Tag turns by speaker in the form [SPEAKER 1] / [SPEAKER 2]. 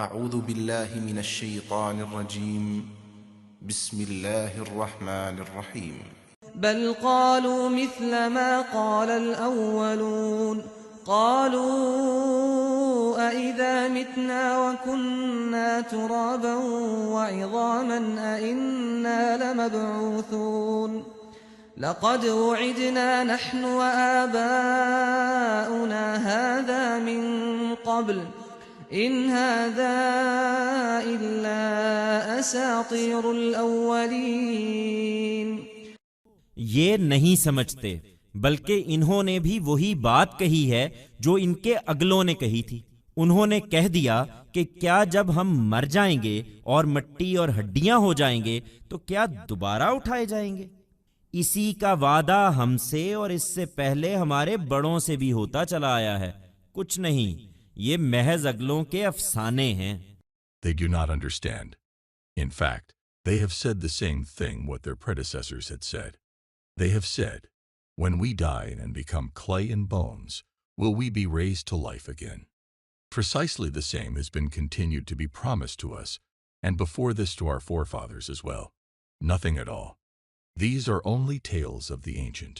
[SPEAKER 1] اعوذ باللہ من الشیطان الرجیم بسم اللہ الرحمن الرحیم
[SPEAKER 2] بل قالوا مثل ما قال الأولون قالوا أئذا متنا وكنا ترابا وعظاما أئنا لمبعوثون لقد وعدنا نحن وآباؤنا هذا من قبل إن هذا إلا أساطير الأولين
[SPEAKER 3] یہ نہیں سمجھتے بلکہ انہوں نے بھی وہی بات کہی ہے جو ان کے اگلوں نے کہی تھی۔ انہوں نے کہہ دیا کہ کیا جب ہم مر جائیں گے اور مٹی اور ہڈیاں ہو جائیں گے تو کیا دوبارہ اٹھائے جائیں گے؟ اسی کا وعدہ ہم سے اور اس سے پہلے ہمارے بڑوں سے بھی ہوتا چلا آیا ہے، کچھ نہیں، یہ محض اگلوں کے افسانے ہیں۔
[SPEAKER 4] They do not understand. In fact, they have said the same thing what their predecessors had said. They have said, when we die and become clay and bones, will we be raised to life again? Precisely the same has been continued to be promised to us, and before this to our forefathers as well. Nothing at all. These are only tales of the ancient.